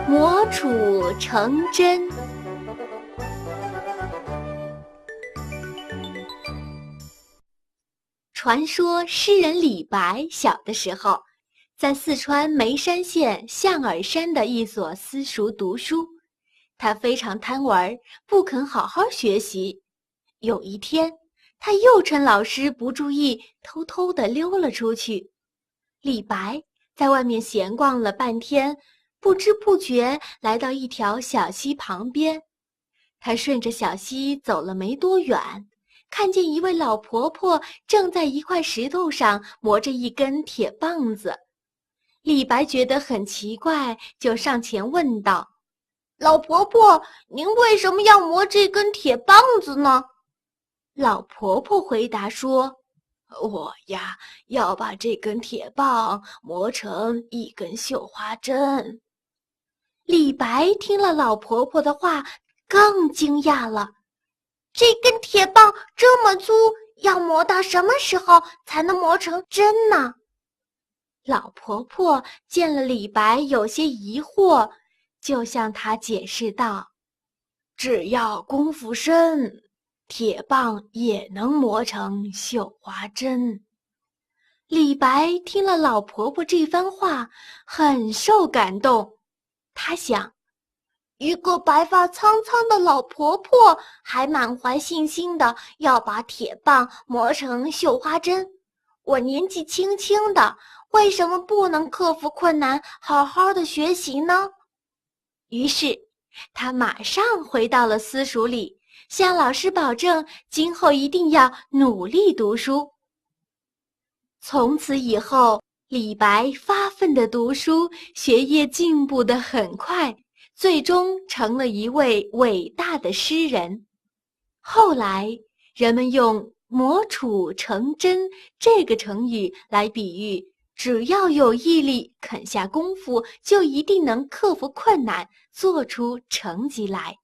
磨杵成针。传说诗人李白小的时候，在四川眉山县象耳山的一所私塾读书。他非常贪玩，不肯好好学习。有一天，他又趁老师不注意，偷偷地溜了出去。李白在外面闲逛了半天，不知不觉来到一条小溪旁边。他顺着小溪走了没多远，看见一位老婆婆正在一块石头上磨着一根铁棒子。李白觉得很奇怪，就上前问道：“老婆婆，您为什么要磨这根铁棒子呢？”老婆婆回答说：“我呀，要把这根铁棒磨成一根绣花针。”李白听了老婆婆的话，更惊讶了。这根铁棒这么粗，要磨到什么时候才能磨成针呢？老婆婆见了李白有些疑惑，就向他解释道：“只要功夫深，铁棒也能磨成绣花针。”李白听了老婆婆这番话，很受感动。他想，一个白发苍苍的老婆婆还满怀信心的要把铁棒磨成绣花针，我年纪轻轻的，为什么不能克服困难，好好的学习呢？于是，他马上回到了私塾里，向老师保证今后一定要努力读书。从此以后，李白发奋地读书，学业进步得很快，最终成了一位伟大的诗人。后来，人们用磨杵成针这个成语来比喻，只要有毅力，肯下功夫，就一定能克服困难，做出成绩来。